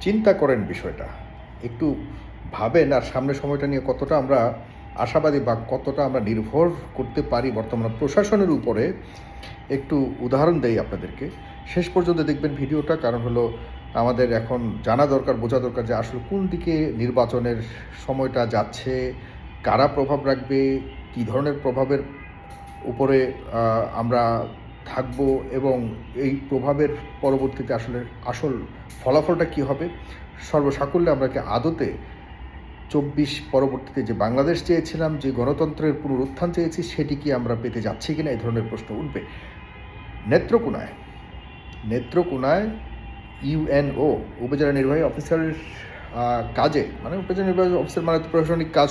চিন্তা করেন বিষয়টা, একটু ভাবেন আর সামনের সময়টা নিয়ে কতটা আমরা আশাবাদী বা কতটা আমরা নির্ভর করতে পারি বর্তমান প্রশাসনের উপরে। একটু উদাহরণ দেই আপনাদেরকে, শেষ পর্যন্ত দেখবেন ভিডিওটা। কারণ হলো আমাদের এখন জানা দরকার, বোঝা দরকার যে আসলে কোন দিকে নির্বাচনের সময়টা যাচ্ছে, কারা প্রভাব রাখবে, কী ধরনের প্রভাবের উপরে আমরা থাকব এবং এই প্রভাবের পরবর্তীতে আসলে আসল ফলাফলটা কী হবে। সর্বসাকুল্যে আমরা কি আদতে ২৪ পরবর্তীতে যে বাংলাদেশ চেয়েছিলাম, যে গণতন্ত্রের পুনরুত্থান চেয়েছি, সেটি কি আমরা পেতে যাচ্ছি কিনা, এই ধরনের প্রশ্ন উঠবে। নেত্রকোনায় ইউএনও উপজেলা নির্বাহী অফিসারের কাজে, মানে উপজেলা নির্বাহী অফিসার মানে প্রশাসনিক কাজ,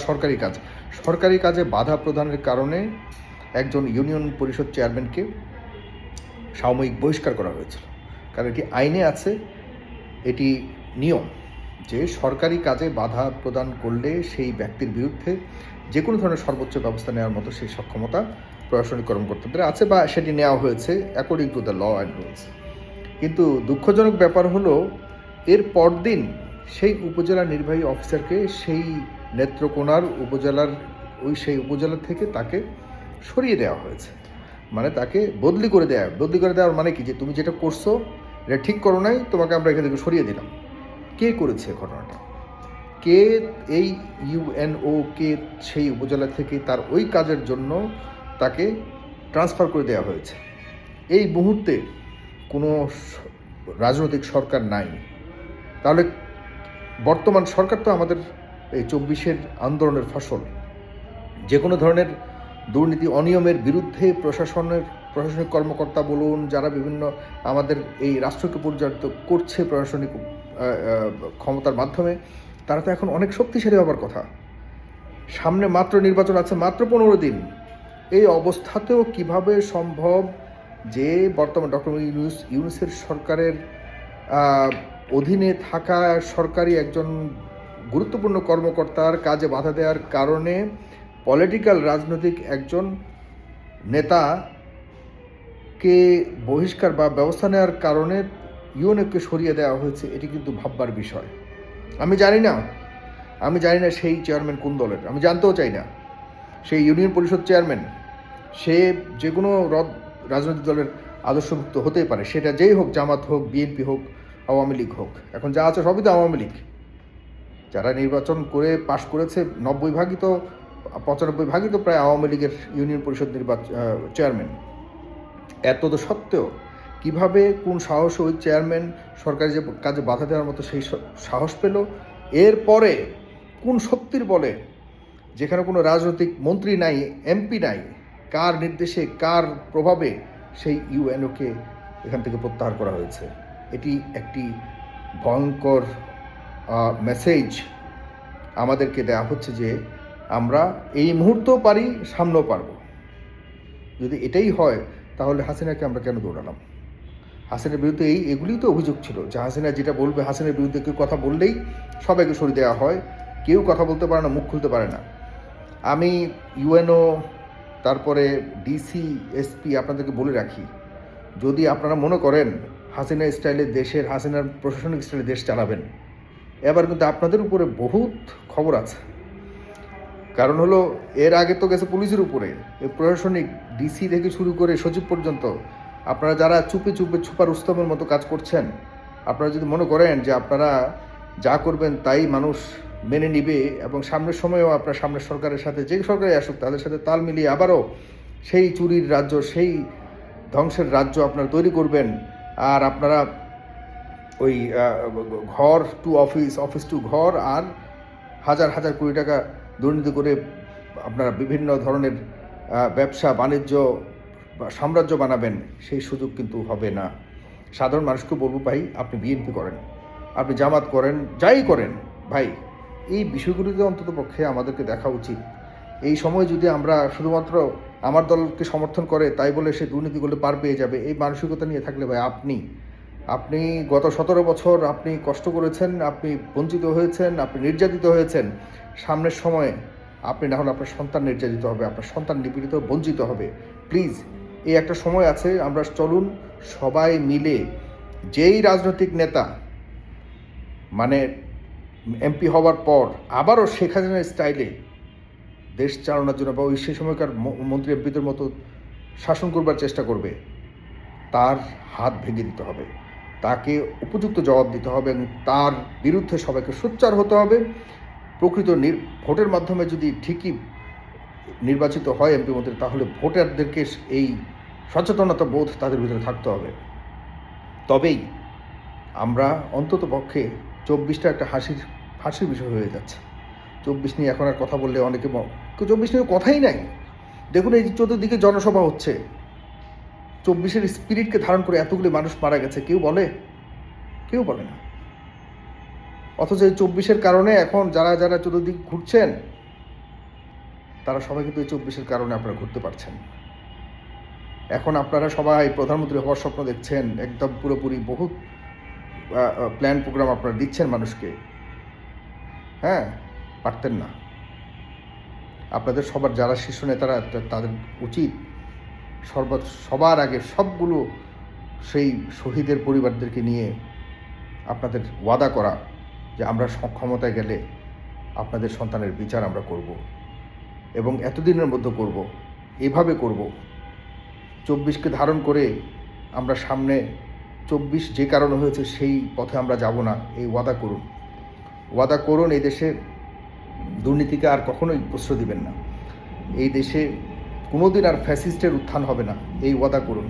সরকারি কাজে বাধা প্রদানের কারণে একজন ইউনিয়ন পরিষদ চেয়ারম্যানকে সাময়িক বহিষ্কার করা হয়েছিল। কারণ এটি আইনে আছে, এটি নিয়ম যে সরকারি কাজে বাধা প্রদান করলে সেই ব্যক্তির বিরুদ্ধে যে কোনো ধরনের সর্বোচ্চ ব্যবস্থা নেওয়ার মতো সেই সক্ষমতা প্রশাসনিক কর্মকর্তাদের আছে বা সেটি নেওয়া হয়েছে according to the law and rules. কিন্তু দুঃখজনক ব্যাপার হলো এর পরদিন সেই উপজেলা নির্বাহী অফিসারকে সেই নেত্রকোনার সেই উপজেলা থেকে তাকে সরিয়ে দেওয়া হয়েছে। মানে তাকে বদলি করে দেওয়ার মানে কি, যে তুমি যেটা করছো এটা ঠিক করো নাই, তোমাকে আমরা এখান থেকে সরিয়ে দিলাম। কে করেছে ঘটনাটা? কে এই ইউএনও কে সেই উপজেলা থেকে তার ওই কাজের জন্য তাকে ট্রান্সফার করে দেওয়া হয়েছে? এই মুহূর্তে কোনো রাজনৈতিক সরকার নাই। তাহলে বর্তমান সরকার তো আমাদের এই ২৪-এর আন্দোলনের ফসল। যে কোনো ধরনের দুর্নীতি অনিয়মের বিরুদ্ধে প্রশাসনিক কর্মকর্তা বলুন, যারা বিভিন্ন আমাদের এই রাষ্ট্রকে পরিচালিত করছে প্রশাসনিক ক্ষমতার মাধ্যমে, তারা তো এখন অনেক শক্তিশালী হবার কথা। সামনে মাত্র নির্বাচন আছে, মাত্র ১৫ দিন। এই অবস্থাতেও কিভাবে সম্ভব যে বর্তমান ডক্টর ইউনূসের সরকারের অধীনে থাকা সরকারি একজন গুরুত্বপূর্ণ কর্মকর্তার কাজে বাধা দেওয়ার কারণে পলিটিক্যাল রাজনৈতিক একজন নেতাকে বহিষ্কার বা ব্যবস্থা নেওয়ার কারণে ইউএনওকে সরিয়ে দেওয়া হয়েছে? এটি কিন্তু ভাববার বিষয়। আমি জানি না সেই চেয়ারম্যান কোন দলের, আমি জানতেও চাই না। সেই ইউনিয়ন পরিষদ চেয়ারম্যান, সে যে কোনো রাজনৈতিক দলের আদর্শভুক্ত হতেই পারে, সেটা যেই হোক, জামাত হোক, বিএনপি হোক, আওয়ামী লীগ হোক। এখন যা আছে সবই তো আওয়ামী লীগ। যারা নির্বাচন করে পাশ করেছে ৯০ ভাগই তো ৯৫ ভাগই তো প্রায় আওয়ামী লীগের ইউনিয়ন পরিষদ চেয়ারম্যান। এত তো সত্ত্বেও কীভাবে, কোন সাহসে ওই চেয়ারম্যান সরকারি যে কাজে বাধা দেওয়ার মতো সেই সাহস পেল? এরপরে কোন শক্তির বলে, যেখানে কোনো রাজনৈতিক মন্ত্রী নাই, এমপি নাই, কার নির্দেশে, কার প্রভাবে সেই ইউএনওকে এখান থেকে প্রত্যাহার করা হয়েছে? এটি একটি ভয়ঙ্কর মেসেজ আমাদেরকে দেওয়া হচ্ছে যে আমরা এই মুহূর্তেও পারি, সামনেও পারব। যদি এটাই হয় তাহলে হাসিনাকে আমরা কেন দৌড়ালাম? হাসিনার বিরুদ্ধে এগুলিই তো অভিযোগ ছিল যে হাসিনা যেটা বলবে, হাসিনার বিরুদ্ধে কেউ কথা বললেই সবাইকে সরিয়ে দেওয়া হয়, কেউ কথা বলতে পারে না, মুখ খুলতে পারে না। আমি ইউএনও, তারপরে ডিসি, এসপি আপনাদেরকে বলে রাখি, যদি আপনারা মনে করেন হাসিনা স্টাইলে হাসিনার প্রশাসনিক স্টাইলে দেশ চালাবেন, এবার কিন্তু আপনাদের উপরে বহুত খবর আছে। কারণ হলো এর আগে তো গেছে পুলিশের উপরে, এই প্রশাসনিক ডিসি থেকে শুরু করে সচিব পর্যন্ত। আপনারা যারা চুপে ছুপা রুস্তমের মতো কাজ করছেন, আপনারা যদি মনে করেন যে আপনারা যা করবেন তাই মানুষ মেনে নিবে এবং সামনের সময়েও আপনার সামনের সরকারের সাথে, যে সরকারে আসুক তাদের সাথে তাল মিলিয়ে আবারও সেই চুরির রাজ্য, সেই ধ্বংসের রাজ্য আপনারা তৈরি করবেন, আর আপনারা ওই ঘর টু অফিস, অফিস টু ঘর, আর হাজার হাজার কোটি টাকা দুর্নীতি করে আপনারা বিভিন্ন ধরনের ব্যবসা বাণিজ্য সাম্রাজ্য বানাবেন, সেই সুযোগ কিন্তু হবে না। সাধারণ মানুষকে বলবো, ভাই আপনি বিএনপি করেন, আপনি জামাত করেন, যাই করেন ভাই, এই বিষয়গুলিতে অন্তত পক্ষে আমাদেরকে দেখা উচিত। এই সময় যদি আমরা শুধুমাত্র আমার দলকে সমর্থন করে তাই বলে সে দুর্নীতি করলে পার পেয়ে যাবে, এই মানসিকতা নিয়ে থাকলে ভাই আপনি গত ১৭ বছর আপনি কষ্ট করেছেন, আপনি বঞ্চিত হয়েছেন, আপনি নির্যাতিত হয়েছেন। সামনের সময়ে আপনি না হলে আপনার সন্তান নির্যাতিত হবে, আপনার সন্তান নিপীড়িত, বঞ্চিত হবে। প্লিজ, এই একটা সময় আছে, আমরা চলুন সবাই মিলে যেই রাজনৈতিক নেতা মানে এমপি হওয়ার পর আবারও শেখ হাসিনার স্টাইলে দেশ চালানোর জন্য বা ওই সেই সময়কার মন্ত্রী এমপিদের মতো শাসন করবার চেষ্টা করবে, তার হাত ভেঙে দিতে হবে, তাকে উপযুক্ত জবাব দিতে হবে এবং তার বিরুদ্ধে সবাইকে সোচ্চার হতে হবে। প্রকৃত ভোটের মাধ্যমে যদি ঠিকই নির্বাচিত হয় এমপি মন্ত্রী, তাহলে ভোটারদেরকে এই সচেতনতা বোধ তাদের ভিতরে থাকতে হবে। তবেই আমরা অন্তত পক্ষে 24টা একটা হাসির বিষয় হয়ে যাচ্ছে। 24 নিয়ে এখন আর কথা বললে অনেকে 24 নিয়ে কথাই নাই। দেখুন এই চতুর্দিকে জনসভা হচ্ছে, 24-এর স্পিরিটকে ধারণ করে এতগুলি মানুষ মারা গেছে, কেউ বলে? কেউ বলে না। অথচ এই 24-এর কারণে এখন যারা যারা চতুর্দিকে ঘুরছেন, তারা সবাই কিন্তু এই 24-এর কারণে আপনারা ঘুরতে পারছেন। এখন আপনারা সবাই প্রধানমন্ত্রী হওয়ার স্বপ্ন দেখছেন, একদম পুরোপুরি বহুত প্ল্যান প্রোগ্রাম আপনারা দিচ্ছেন মানুষকে। হ্যাঁ, পারতেন না। আপনাদের সবার যারা শীর্ষ নেতারা, তাদের উচিত সবার আগে সবগুলো সেই শহীদের পরিবারদেরকে নিয়ে আপনাদের ওয়াদা করা যে আমরা ক্ষমতায় গেলে আপনাদের সন্তানের বিচার আমরা করব এবং এতদিনের মধ্যে করব, এভাবে করব। 24কে ধারণ করে আমরা সামনে 24 যে কারণে হয়েছে সেই পথে আমরা যাব না, এই ওয়াদা করুন। এই দেশে দুর্নীতিকে আর কখনোই প্রশ্রয় দিবেন না, এই দেশে কোনোদিন আর ফ্যাসিস্টের উত্থান হবে না, এই ওয়াদা করুন।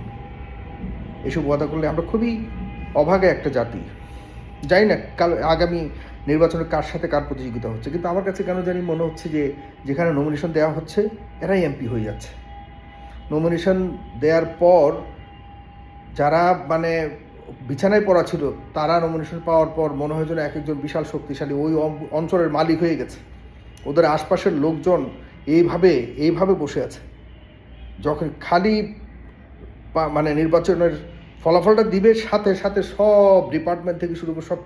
এসব ওয়াদা করলে আমরা খুবই অভাগা একটা জাতি। জানি না আগামী নির্বাচনে কার সাথে কার প্রতিযোগিতা হচ্ছে, কিন্তু আমার কাছে কেন জানি মনে হচ্ছে যে যেখানে নমিনেশন দেওয়া হচ্ছে এরাই এমপি হয়ে যাচ্ছে। নমিনেশন দেওয়ার পর যারা মানে বিছানায় পড়া ছিল, তারা নমিনেশন পাওয়ার পর মনে হয় যেন এক একজন বিশাল শক্তিশালী ওই অঞ্চলের মালিক হয়ে গেছে। ওদের আশপাশের লোকজন এইভাবে বসে আছে। যখন খালি মানে নির্বাচনের ফলাফলটা দিবে, সাথে সাথে সব ডিপার্টমেন্ট থেকে শুরু করে সব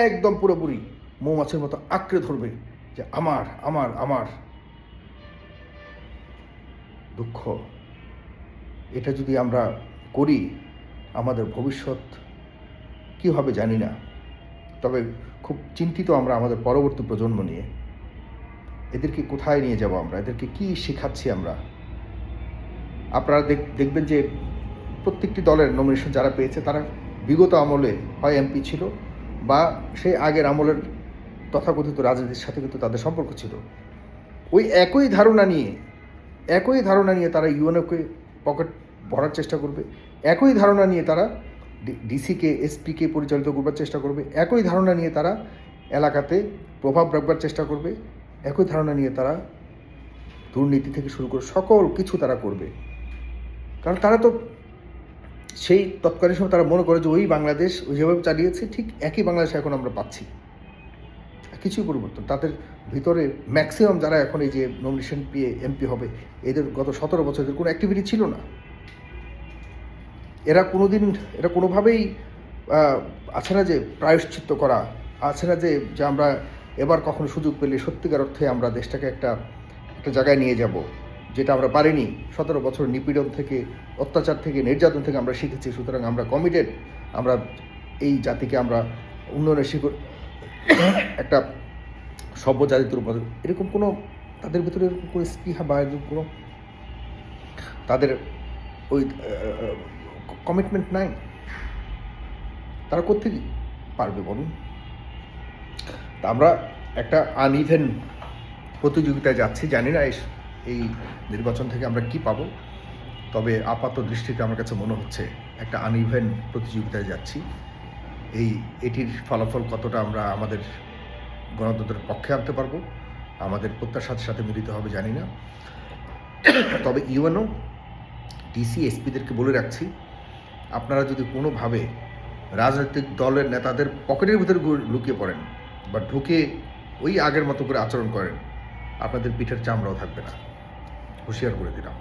একদম পুরোপুরি মৌমাছির মতো আঁকড়ে ধরবে যে আমার আমার আমার। দুঃখ, এটা যদি আমরা করি আমাদের ভবিষ্যৎ কী হবে জানি না। তবে খুব চিন্তিত আমরা আমাদের পরবর্তী প্রজন্ম নিয়ে। এদেরকে কোথায় নিয়ে যাব আমরা? এদেরকে কি শেখাচ্ছি আমরা? আপনারা দেখবেন যে প্রত্যেকটি দলের নমিনেশন যারা পেয়েছে তারা বিগত আমলে হয় এমপি ছিল বা সেই আগের আমলের তথাকথিত রাজনীতির সাথে কিন্তু তাদের সম্পর্ক ছিল। ওই একই ধারণা নিয়ে তারা ইউএনওকে পকেট ভরার চেষ্টা করবে, একই ধারণা নিয়ে তারা ডিসিকে এসপিকে পরিচালিত করবার চেষ্টা করবে, একই ধারণা নিয়ে তারা এলাকাতে প্রভাব রাখবার চেষ্টা করবে, একই ধারণা নিয়ে তারা দুর্নীতি থেকে শুরু করে সকল কিছু তারা করবে। কারণ তারা তো সেই তৎকালীন সময় তারা মনে করে যে ওই বাংলাদেশ ওই যেভাবে চালিয়েছে ঠিক একই বাংলাদেশ এখন আমরা পাচ্ছি। কিছুই পরিবর্তন তাদের ভিতরে ম্যাক্সিমাম যারা এখন এই যে নমিনেশন পেয়ে এমপি হবে, এদের গত 17 বছর এদের কোনো অ্যাক্টিভিটি ছিল না। এরা কোনোভাবেই আছে না যে প্রায়শ্চিত্ত করা, আছে না যে আমরা এবার কখনো সুযোগ পেলে সত্যিকার অর্থে আমরা দেশটাকে একটা জায়গায় নিয়ে যাব, যেটা আমরা পারিনি। 17 বছর নিপীড়ন থেকে, অত্যাচার থেকে, নির্যাতন থেকে আমরা শিখেছি। সুতরাং আমরা কমিটেড, আমরা এই জাতিকে আমরা উন্নয়নের শিখর একটা সভ্য জাতিতে রূপান্তর। এরকম কোনো তাদের ভিতরে এরকম কোনো স্পৃহা বা এরকম কোনো তাদের ওই কমিটমেন্ট নাই। তারা কোত্থেকে পারবে বলুন? তা আমরা একটা আনইভেন প্রতিযোগিতায় যাচ্ছি। জানি না এই নির্বাচন থেকে আমরা কি পাবো, তবে আপাত দৃষ্টিতে আমার কাছে মনে হচ্ছে একটা আনইভেন প্রতিযোগিতায় যাচ্ছি। এটির ফলাফল কতটা আমরা আমাদের গণতন্ত্রের পক্ষে আনতে পারবো, আমাদের প্রত্যাশার সাথে মিলিত হবে জানি না। তবে ইউএনও, ডিসি, এসপিদেরকে বলে রাখছি, আপনারা যদি কোনোভাবে রাজনৈতিক দলের নেতাদের পকেটের ভিতরে লুকিয়ে পড়েন বা ঢুকে ওই আগের মতো করে আচরণ করেন, আপনাদের পিঠের চামড়াও থাকবে না। হুঁশিয়ার করে দিলাম।